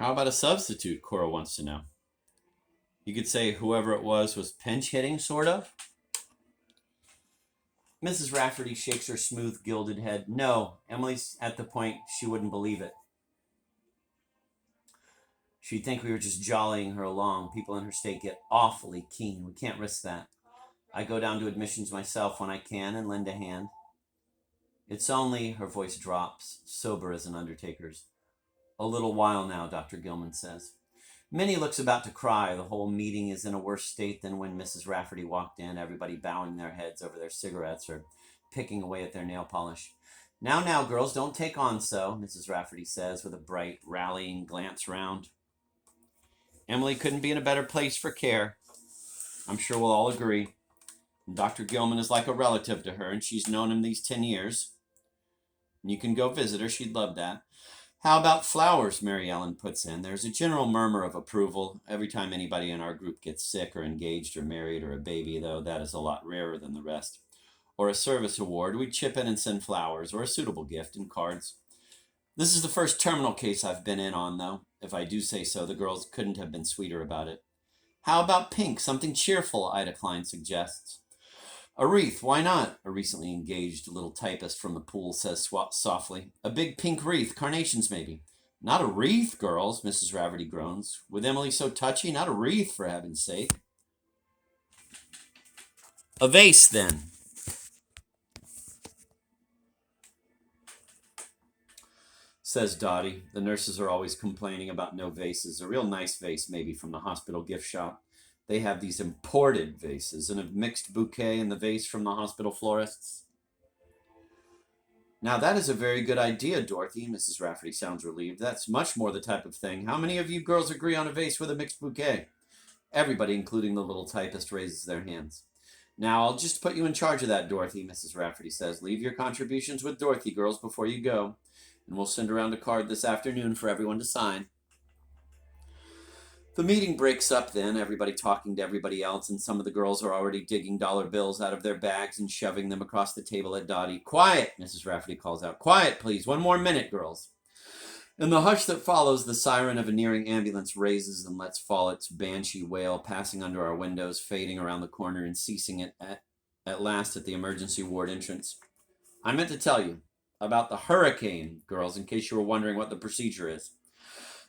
How about a substitute? Cora wants to know. You could say whoever it was pinch hitting, sort of. Mrs. Rafferty shakes her smooth, gilded head. No, Emily's at the point she wouldn't believe it. She'd think we were just jollying her along. People in her state get awfully keen. We can't risk that. I go down to admissions myself when I can and lend a hand. It's only, her voice drops, sober as an undertaker's. A little while now, Dr. Gilman says. Minnie looks about to cry. The whole meeting is in a worse state than when Mrs. Rafferty walked in, everybody bowing their heads over their cigarettes or picking away at their nail polish. Now, girls, don't take on so, Mrs. Rafferty says with a bright, rallying glance round. Emily couldn't be in a better place for care. I'm sure we'll all agree. And Dr. Gilman is like a relative to her, and she's known him these 10 years. And you can go visit her. She'd love that. How about flowers? Mary Ellen puts in. There's a general murmur of approval every time anybody in our group gets sick or engaged or married or a baby, though that is a lot rarer than the rest. Or a service award, we chip in and send flowers, or a suitable gift and cards. This is the first terminal case I've been in on, though. If I do say so, the girls couldn't have been sweeter about it. How about pink? Something cheerful, Ida Klein suggests. A wreath, why not? A recently engaged little typist from the pool says softly. A big pink wreath, carnations maybe. Not a wreath, girls, Mrs. Rafferty groans. With Emily so touchy, not a wreath, for heaven's sake. A vase, then. Says Dottie. The nurses are always complaining about no vases. A real nice vase, maybe, from the hospital gift shop. They have these imported vases and a mixed bouquet in the vase from the hospital florists. Now that is a very good idea, Dorothy. Mrs. Rafferty sounds relieved. That's much more the type of thing. How many of you girls agree on a vase with a mixed bouquet? Everybody, including the little typist, raises their hands. Now I'll just put you in charge of that, Dorothy, Mrs. Rafferty says. Leave your contributions with Dorothy, girls, before you go. And we'll send around a card this afternoon for everyone to sign. The meeting breaks up then, everybody talking to everybody else, and some of the girls are already digging dollar bills out of their bags and shoving them across the table at Dottie. Quiet, Mrs. Rafferty calls out. Quiet, please. One more minute, girls. In the hush that follows, the siren of a nearing ambulance raises and lets fall its banshee wail, passing under our windows, fading around the corner, and ceasing at last at the emergency ward entrance. I meant to tell you about the hurricane, girls, in case you were wondering what the procedure is.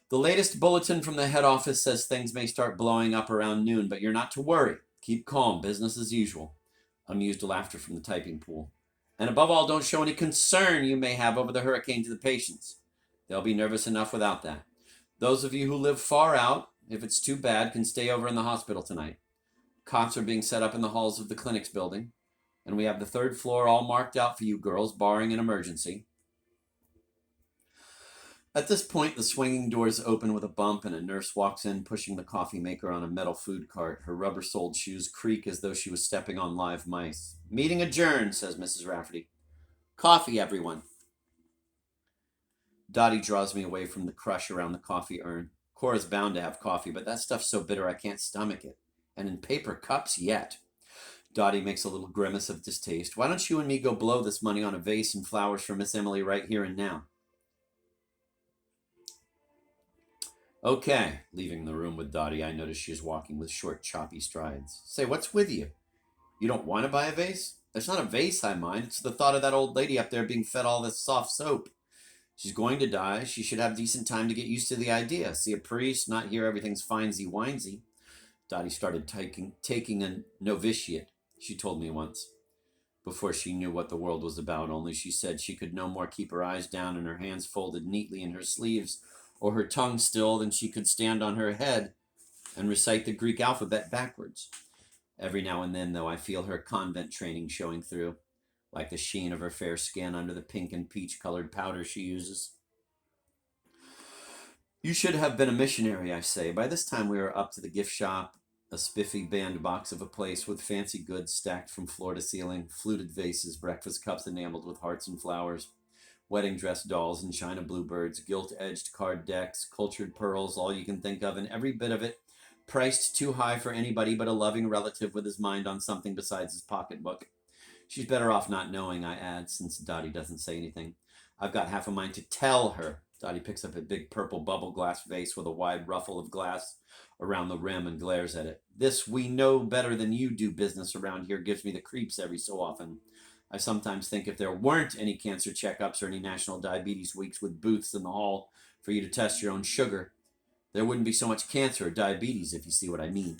The latest bulletin from the head office says things may start blowing up around noon, but you're not to worry. Keep calm, business as usual. Amused laughter from the typing pool. And above all, don't show any concern you may have over the hurricane to the patients. They'll be nervous enough without that. Those of you who live far out, if it's too bad, can stay over in the hospital tonight. Cots are being set up in the halls of the clinics building, and we have the 3rd floor all marked out for you girls, barring an emergency. At this point, the swinging doors open with a bump, and a nurse walks in, pushing the coffee maker on a metal food cart. Her rubber-soled shoes creak as though she was stepping on live mice. Meeting adjourned, says Mrs. Rafferty. Coffee, everyone. Dottie draws me away from the crush around the coffee urn. Cora's bound to have coffee, but that stuff's so bitter I can't stomach it. And in paper cups yet. Dottie makes a little grimace of distaste. Why don't you and me go blow this money on a vase and flowers for Miss Emily right here and now? Okay, leaving the room with Dottie, I notice she is walking with short, choppy strides. Say, what's with you? You don't want to buy a vase? There's not a vase I mind. It's the thought of that old lady up there being fed all this soft soap. She's going to die. She should have decent time to get used to the idea. See a priest, not hear everything's finesy-winesy. Dottie started taking a novitiate, she told me once. Before she knew what the world was about, only she said she could no more keep her eyes down and her hands folded neatly in her sleeves or her tongue still than she could stand on her head and recite the Greek alphabet backwards. Every now and then, though, I feel her convent training showing through, like the sheen of her fair skin under the pink and peach-colored powder she uses. You should have been a missionary, I say. By this time we are up to the gift shop, a spiffy bandbox of a place with fancy goods stacked from floor to ceiling, fluted vases, breakfast cups enameled with hearts and flowers, wedding dress dolls and china bluebirds, gilt-edged card decks, cultured pearls, all you can think of, and every bit of it priced too high for anybody but a loving relative with his mind on something besides his pocketbook. She's better off not knowing, I add, since Dottie doesn't say anything. I've got half a mind to tell her Dottie picks up a big purple bubble glass vase with a wide ruffle of glass around the rim and glares at it. This we know better than you do business around here gives me the creeps every so often. I sometimes think if there weren't any cancer checkups or any National Diabetes Weeks with booths in the hall for you to test your own sugar, there wouldn't be so much cancer or diabetes, if you see what I mean.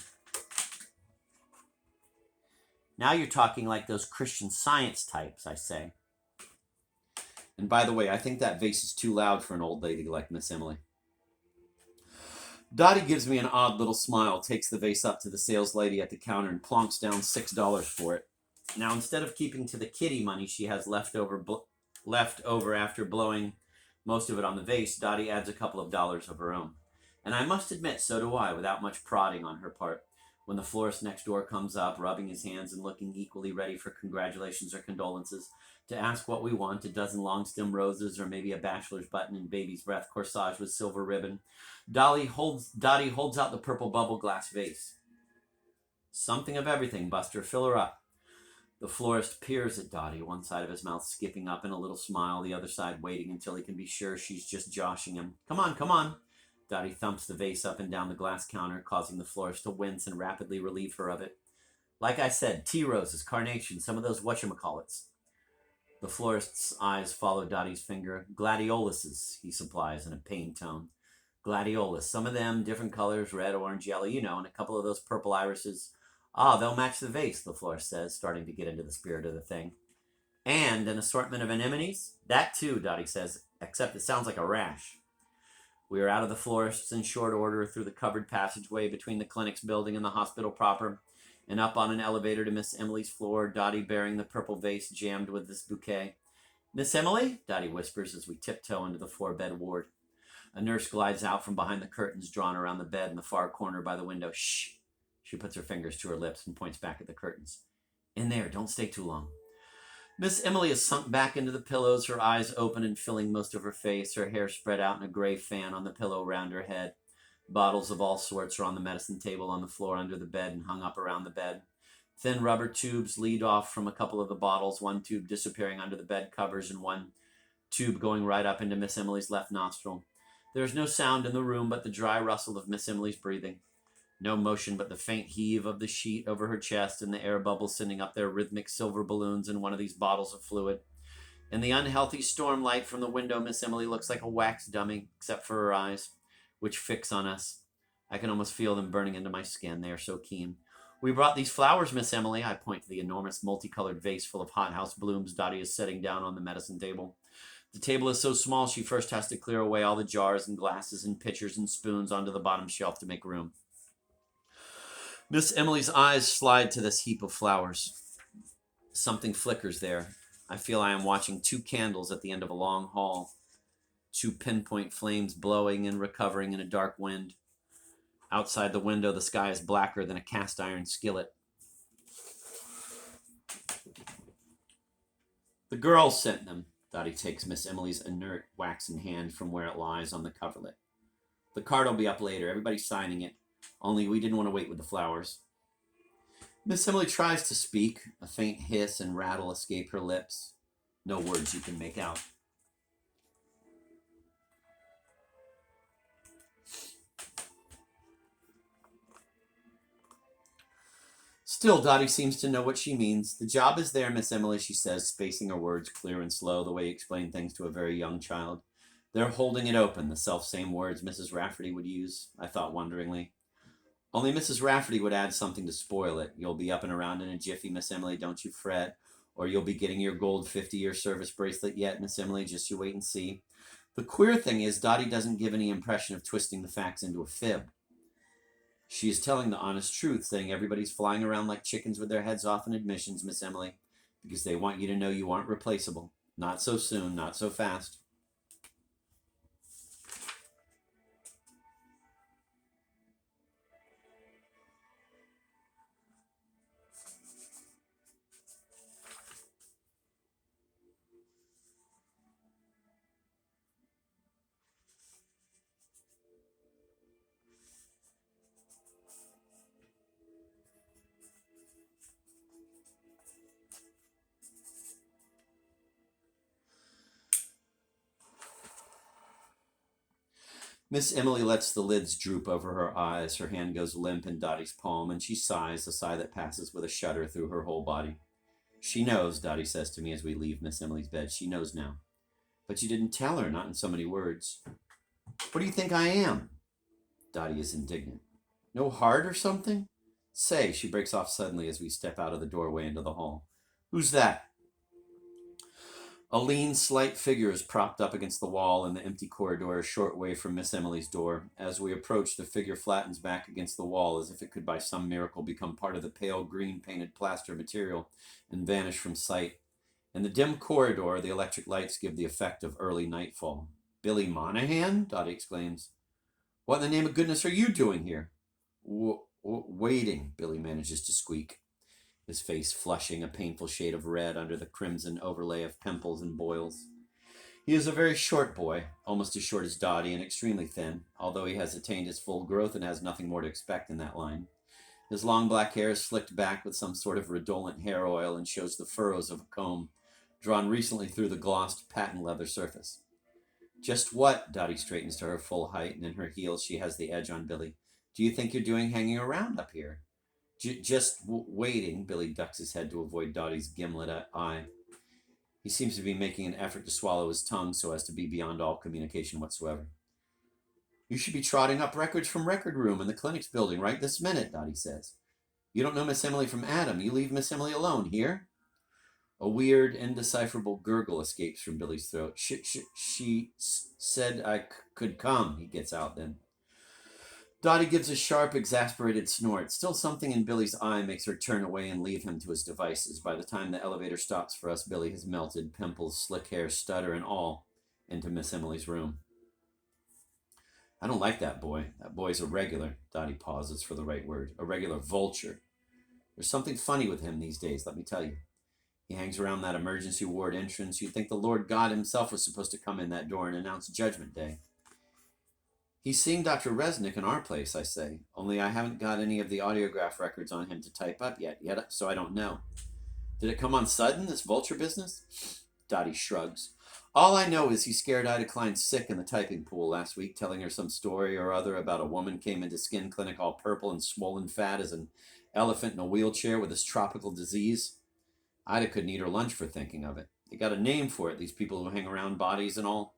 Now you're talking like those Christian Science types, I say. And by the way, I think that vase is too loud for an old lady like Miss Emily. Dottie gives me an odd little smile, takes the vase up to the sales lady at the counter and plonks down $6 for it. Now, instead of keeping to the kitty money she has left over after blowing most of it on the vase, Dottie adds a couple of dollars of her own. And I must admit, so do I, without much prodding on her part. When the florist next door comes up, rubbing his hands and looking equally ready for congratulations or condolences, to ask what we want, a dozen long-stem roses or maybe a bachelor's button and baby's breath corsage with silver ribbon, Dottie holds out the purple bubble glass vase. Something of everything, Buster. Fill her up. The florist peers at Dottie, one side of his mouth skipping up in a little smile, the other side waiting until he can be sure she's just joshing him. Come on, come on. Dottie thumps the vase up and down the glass counter, causing the florist to wince and rapidly relieve her of it. Like I said, tea roses, carnations, some of those whatchamacallits. The florist's eyes follow Dottie's finger. Gladioluses, he supplies in a pained tone. Gladiolus, some of them, different colors, red, orange, yellow, and a couple of those purple irises. Ah, they'll match the vase, the florist says, starting to get into the spirit of the thing. And an assortment of anemones? That too, Dottie says, except it sounds like a rash. We are out of the florist's in short order through the covered passageway between the clinic's building and the hospital proper, and up on an elevator to Miss Emily's floor, Dottie bearing the purple vase jammed with this bouquet. Miss Emily? Dottie whispers as we tiptoe into the 4-bed ward. A nurse glides out from behind the curtains drawn around the bed in the far corner by the window. Shh! She puts her fingers to her lips and points back at the curtains. In there, don't stay too long. Miss Emily is sunk back into the pillows, her eyes open and filling most of her face, her hair spread out in a gray fan on the pillow around her head. Bottles of all sorts are on the medicine table on the floor under the bed and hung up around the bed. Thin rubber tubes lead off from a couple of the bottles, one tube disappearing under the bed covers and one tube going right up into Miss Emily's left nostril. There is no sound in the room but the dry rustle of Miss Emily's breathing. No motion but the faint heave of the sheet over her chest and the air bubbles sending up their rhythmic silver balloons in one of these bottles of fluid. In the unhealthy storm light from the window, Miss Emily looks like a wax dummy, except for her eyes, which fix on us. I can almost feel them burning into my skin. They are so keen. We brought these flowers, Miss Emily. I point to the enormous multicolored vase full of hothouse blooms Dottie is setting down on the medicine table. The table is so small she first has to clear away all the jars and glasses and pitchers and spoons onto the bottom shelf to make room. Miss Emily's eyes slide to this heap of flowers. Something flickers there. I feel I am watching 2 candles at the end of a long hall. 2 pinpoint flames blowing and recovering in a dark wind. Outside the window, the sky is blacker than a cast iron skillet. The girls sent them. Dottie takes Miss Emily's inert, waxen hand from where it lies on the coverlet. The card will be up later. Everybody's signing it. Only we didn't want to wait with the flowers. Miss Emily tries to speak. A faint hiss and rattle escape her lips. No words you can make out. Still, Dottie seems to know what she means. The job is there, Miss Emily, she says, spacing her words clear and slow, the way you explain things to a very young child. They're holding it open, the self-same words Mrs. Rafferty would use, I thought wonderingly. Only Mrs. Rafferty would add something to spoil it. You'll be up and around in a jiffy, Miss Emily, don't you fret. Or you'll be getting your gold 50-year service bracelet yet, Miss Emily, just you wait and see. The queer thing is, Dottie doesn't give any impression of twisting the facts into a fib. She is telling the honest truth, saying everybody's flying around like chickens with their heads off in admissions, Miss Emily, because they want you to know you aren't replaceable. Not so soon, not so fast. Miss Emily lets the lids droop over her eyes. Her hand goes limp in Dottie's palm, and she sighs, a sigh that passes with a shudder through her whole body. She knows, Dottie says to me as we leave Miss Emily's bed. She knows now. But you didn't tell her, not in so many words. What do you think I am? Dottie is indignant. No heart or something? Say, she breaks off suddenly as we step out of the doorway into the hall. Who's that? A lean, slight figure is propped up against the wall in the empty corridor a short way from Miss Emily's door. As we approach, the figure flattens back against the wall as if it could by some miracle become part of the pale green painted plaster material and vanish from sight. In the dim corridor, the electric lights give the effect of early nightfall. Billy Monahan? Dottie exclaims. What in the name of goodness are you doing here? Waiting, Billy manages to squeak, his face flushing a painful shade of red under the crimson overlay of pimples and boils. He is a very short boy, almost as short as Dottie, and extremely thin, although he has attained his full growth and has nothing more to expect in that line. His long black hair is slicked back with some sort of redolent hair oil and shows the furrows of a comb, drawn recently through the glossed patent leather surface. Just what? Dottie straightens to her full height, and in her heels she has the edge on Billy. Do you think you're doing hanging around up here? Just waiting. Billy ducks his head to avoid Dottie's gimlet eye. He seems to be making an effort to swallow his tongue so as to be beyond all communication whatsoever. You should be trotting up records from Record Room in the clinic's building right this minute, Dottie says. You don't know Miss Emily from Adam. You leave Miss Emily alone, here? A weird, indecipherable gurgle escapes from Billy's throat. She said I could come, he gets out then. Dottie gives a sharp, exasperated snort. Still something in Billy's eye makes her turn away and leave him to his devices. By the time the elevator stops for us, Billy has melted, pimples, slick hair, stutter, and all, into Miss Emily's room. I don't like that boy. That boy's a regular. Dottie pauses for the right word. A regular vulture. There's something funny with him these days, let me tell you. He hangs around that emergency ward entrance. You'd think the Lord God himself was supposed to come in that door and announce Judgment Day. He's seeing Dr. Resnick in our place, I say, only I haven't got any of the audiograph records on him to type up yet, so I don't know. Did it come on sudden, this vulture business? Dottie shrugs. All I know is he scared Ida Klein sick in the typing pool last week, telling her some story or other about a woman came into skin clinic all purple and swollen fat as an elephant in a wheelchair with this tropical disease. Ida couldn't eat her lunch for thinking of it. They got a name for it, these people who hang around bodies and all.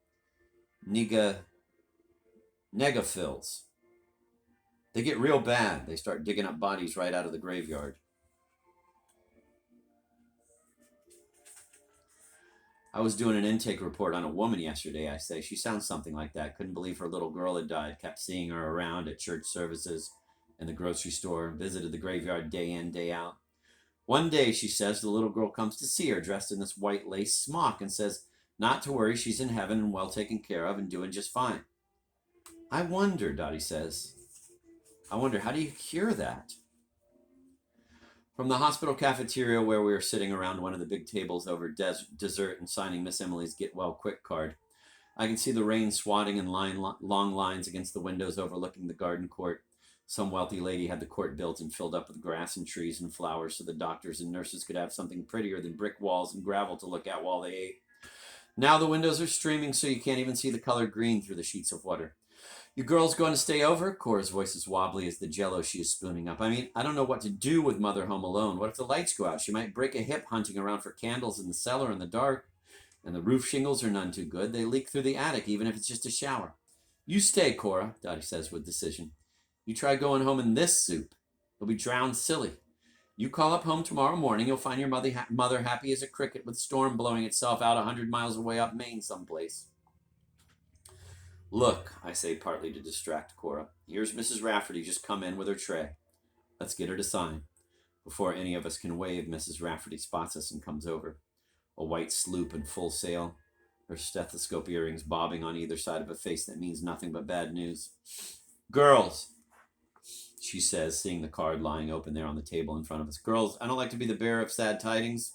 Negaphils. They get real bad. They start digging up bodies right out of the graveyard. I was doing an intake report on a woman yesterday, I say. She sounds something like that. Couldn't believe her little girl had died. Kept seeing her around at church services, in the grocery store, visited the graveyard day in, day out. One day, she says, the little girl comes to see her dressed in this white lace smock and says, not to worry, she's in heaven and well taken care of and doing just fine. I wonder, Dottie says. I wonder, how do you cure that? From the hospital cafeteria where we were sitting around one of the big tables over dessert and signing Miss Emily's Get Well Quick card, I can see the rain swatting in long lines against the windows overlooking the garden court. Some wealthy lady had the court built and filled up with grass and trees and flowers so the doctors and nurses could have something prettier than brick walls and gravel to look at while they ate. Now the windows are streaming so you can't even see the color green through the sheets of water. You girls going to stay over? Cora's voice is wobbly as the jello she is spooning up. I mean, I don't know what to do with Mother home alone. What if the lights go out? She might break a hip hunting around for candles in the cellar in the dark. And the roof shingles are none too good. They leak through the attic, even if it's just a shower. You stay, Cora, Dottie says with decision. You try going home in this soup. You'll be drowned silly. You call up home tomorrow morning. You'll find your mother happy as a cricket with storm blowing itself out 100 miles away up Maine someplace. Look, I say partly to distract Cora. Here's Mrs. Rafferty just come in with her tray. Let's get her to sign. Before any of us can wave, Mrs. Rafferty spots us and comes over. A white sloop in full sail, her stethoscope earrings bobbing on either side of a face that means nothing but bad news. Girls, she says, seeing the card lying open there on the table in front of us. Girls, I don't like to be the bearer of sad tidings,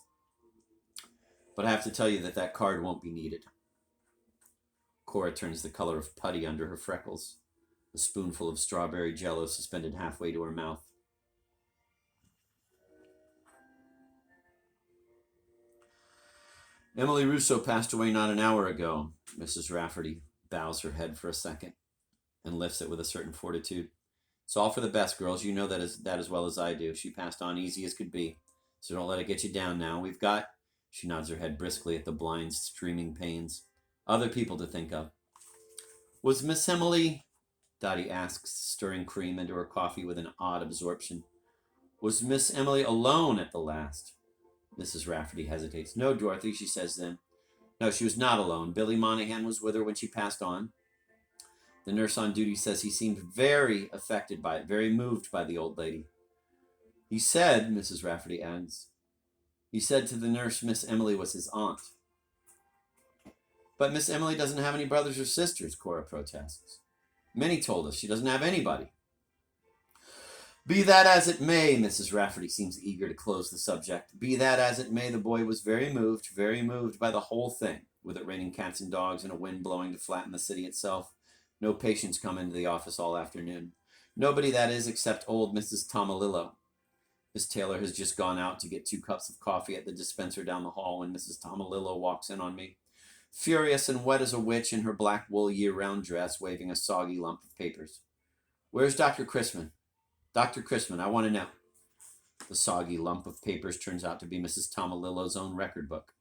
but I have to tell you that card won't be needed. Cora turns the color of putty under her freckles, a spoonful of strawberry jello suspended halfway to her mouth. Emily Russo passed away not an hour ago. Mrs. Rafferty bows her head for a second. and lifts it with a certain fortitude. It's all for the best, girls. You know that as well as I do. She passed on easy as could be. So don't let it get you down now. We've got, she nods her head briskly at the blind, streaming panes, other people to think of. Was Miss Emily, Dottie asks, stirring cream into her coffee with an odd absorption. Was Miss Emily alone at the last? Mrs. Rafferty hesitates. No, Dorothy, she says then. No, she was not alone. Billy Monahan was with her when she passed on. The nurse on duty says he seemed very affected by it, very moved by the old lady. He said, Mrs. Rafferty adds, he said to the nurse Miss Emily was his aunt. But Miss Emily doesn't have any brothers or sisters, Cora protests. Minnie told us she doesn't have anybody. Be that as it may, Mrs. Rafferty seems eager to close the subject. Be that as it may, the boy was very moved by the whole thing, with it raining cats and dogs and a wind blowing to flatten the city itself. No patients come into the office all afternoon. Nobody, that is, except old Mrs. Tomalillo. Miss Taylor has just gone out to get 2 cups of coffee at the dispenser down the hall when Mrs. Tomalillo walks in on me, furious and wet as a witch in her black wool year-round dress, waving a soggy lump of papers. Where's Dr. Chrisman? Dr. Chrisman, I want to know. The soggy lump of papers turns out to be Mrs. Tomalillo's own record book,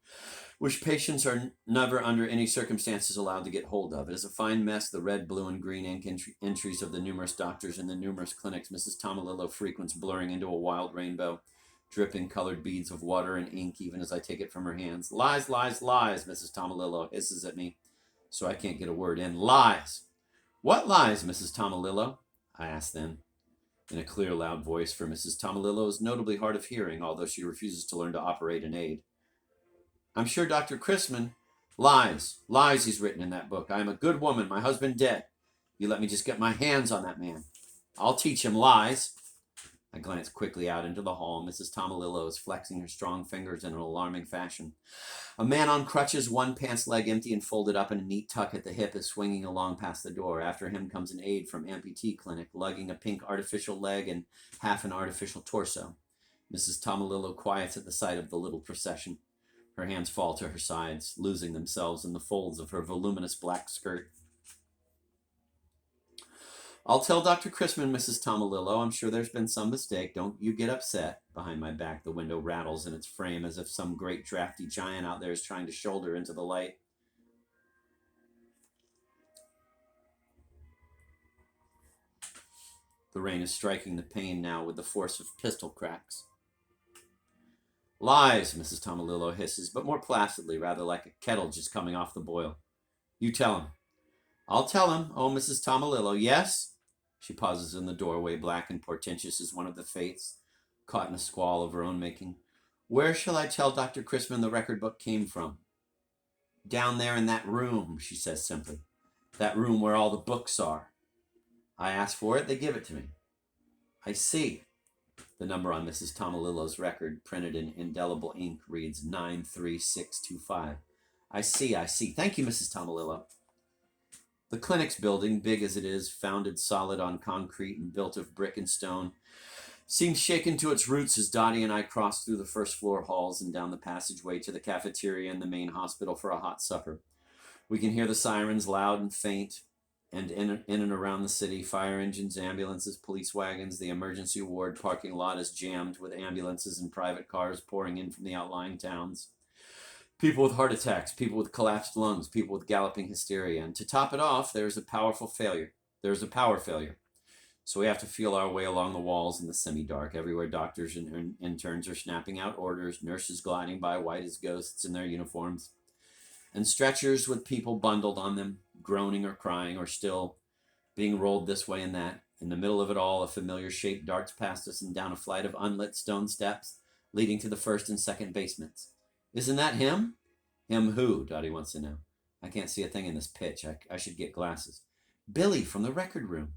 which patients are never under any circumstances allowed to get hold of. It is a fine mess, the red, blue, and green ink entries of the numerous doctors and the numerous clinics Mrs. Tomalillo frequents blurring into a wild rainbow, dripping colored beads of water and ink even as I take it from her hands. Lies, lies, lies, Mrs. Tomalillo hisses at me, so I can't get a word in. Lies! What lies, Mrs. Tomalillo? I ask then, in a clear, loud voice, for Mrs. Tomalillo is notably hard of hearing, although she refuses to learn to operate an aid. I'm sure Dr. Chrisman lies. Lies he's written in that book. I am a good woman, my husband dead. You let me just get my hands on that man. I'll teach him lies. I glance quickly out into the hall. Mrs. Tomalillo is flexing her strong fingers in an alarming fashion. A man on crutches, one pants leg empty and folded up in a neat tuck at the hip, is swinging along past the door. After him comes an aide from amputee clinic, lugging a pink artificial leg and half an artificial torso. Mrs. Tomalillo quiets at the sight of the little procession. Her hands fall to her sides, losing themselves in the folds of her voluminous black skirt. I'll tell Dr. Chrisman, Mrs. Tomalillo. I'm sure there's been some mistake. Don't you get upset. Behind my back, the window rattles in its frame as if some great drafty giant out there is trying to shoulder into the light. The rain is striking the pane now with the force of pistol cracks. Lies, Mrs. Tomalillo hisses, but more placidly, rather like a kettle just coming off the boil. You tell him. I'll tell him. Oh, Mrs. Tomalillo, yes? She pauses in the doorway, black and portentous as one of the fates, caught in a squall of her own making. Where shall I tell Dr. Chrisman the record book came from? Down there in that room, she says simply. That room where all the books are. I ask for it, they give it to me. I see. The number on Mrs. Tomalillo's record, printed in indelible ink, reads 93625. I see. Thank you, Mrs. Tomalillo. The clinic's building, big as it is, founded solid on concrete and built of brick and stone, seems shaken to its roots as Dottie and I cross through the first floor halls and down the passageway to the cafeteria and the main hospital for a hot supper. We can hear the sirens loud and faint, and in and around the city, fire engines, ambulances, police wagons. The emergency ward parking lot is jammed with ambulances and private cars pouring in from the outlying towns. People with heart attacks, people with collapsed lungs, people with galloping hysteria. And to top it off, there's a power failure. So we have to feel our way along the walls in the semi-dark. Everywhere doctors and interns are snapping out orders, nurses gliding by white as ghosts in their uniforms, and stretchers with people bundled on them, groaning or crying, or still being rolled this way and that. In the middle of it all, a familiar shape darts past us and down a flight of unlit stone steps leading to the first and second basements. Isn't that him? Him who? Dottie wants to know. I can't see a thing in this pitch. I should get glasses. Billy from the record room.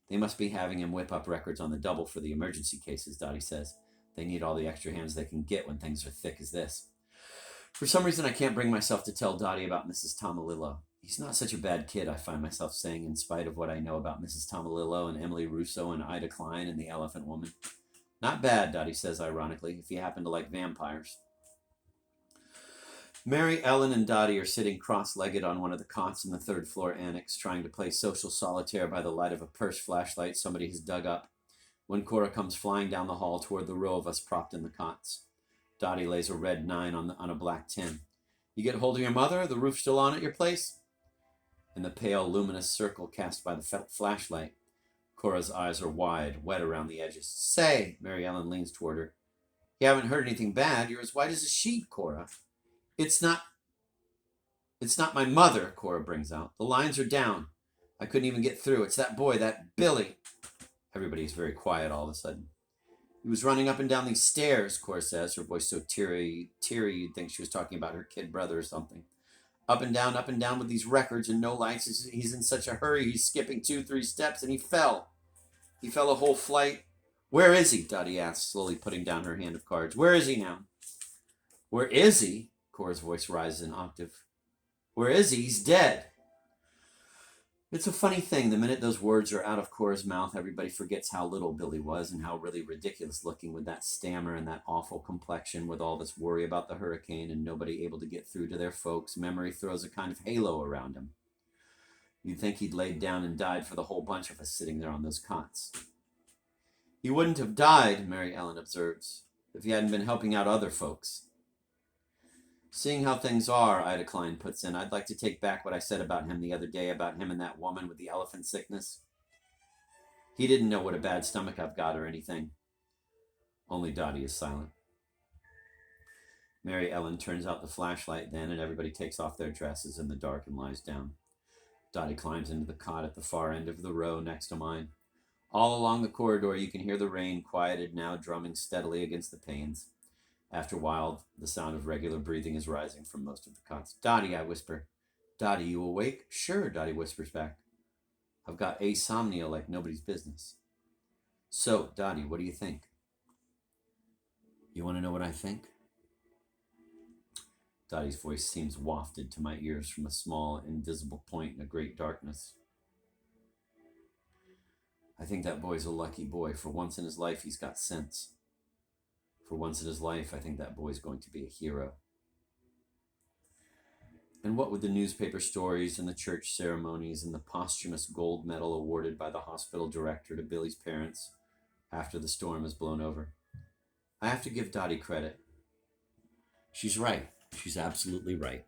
They must be having him whip up records on the double for the emergency cases, Dottie says. They need all the extra hands they can get when things are thick as this. For some reason, I can't bring myself to tell Dottie about Mrs. Tomalillo. He's not such a bad kid, I find myself saying, in spite of what I know about Mrs. Tomalillo and Emily Russo and Ida Klein and the Elephant Woman. Not bad, Dottie says ironically, if you happen to like vampires. Mary Ellen and Dottie are sitting cross-legged on one of the cots in the third-floor annex, trying to play social solitaire by the light of a purse flashlight somebody has dug up, when Cora comes flying down the hall toward the row of us propped in the cots. Dottie lays a red 9 on a black 10. You get hold of your mother? The roof still on at your place? In the pale, luminous circle cast by the flashlight, Cora's eyes are wide, wet around the edges. Say, Mary Ellen leans toward her. You haven't heard anything bad. You're as white as a sheet, Cora. It's not my mother, Cora brings out. The lines are down. I couldn't even get through. It's that boy, that Billy. Everybody's very quiet all of a sudden. He was running up and down these stairs, Cora says, her voice so teary you'd think she was talking about her kid brother or something. Up and down with these records and no lights. He's in such a hurry. He's skipping 2-3 steps and he fell. He fell a whole flight. Where is he? Dottie asks, slowly putting down her hand of cards. Where is he now? Where is he? Cora's voice rises an octave. Where is he? He's dead. It's a funny thing. The minute those words are out of Cora's mouth, everybody forgets how little Billy was and how really ridiculous looking with that stammer and that awful complexion with all this worry about the hurricane and nobody able to get through to their folks. Memory throws a kind of halo around him. You'd think he'd laid down and died for the whole bunch of us sitting there on those cots. He wouldn't have died, Mary Ellen observes, if he hadn't been helping out other folks. Seeing how things are, Ida Klein puts in, I'd like to take back what I said about him the other day, about him and that woman with the elephant sickness. He didn't know what a bad stomach I've got or anything. Only Dottie is silent. Mary Ellen turns out the flashlight then, and everybody takes off their dresses in the dark and lies down. Dottie climbs into the cot at the far end of the row next to mine. All along the corridor you can hear the rain, quieted now, drumming steadily against the panes. After a while, the sound of regular breathing is rising from most of the cots. Dottie, I whisper. Dottie, you awake? Sure, Dottie whispers back. I've got asomnia like nobody's business. So, Dottie, what do you think? You want to know what I think? Dottie's voice seems wafted to my ears from a small, invisible point in a great darkness. I think that boy's a lucky boy. For once in his life, he's got sense. For once in his life, I think that boy's going to be a hero. And what with the newspaper stories and the church ceremonies and the posthumous gold medal awarded by the hospital director to Billy's parents after the storm has blown over, I have to give Dottie credit. She's right. She's absolutely right.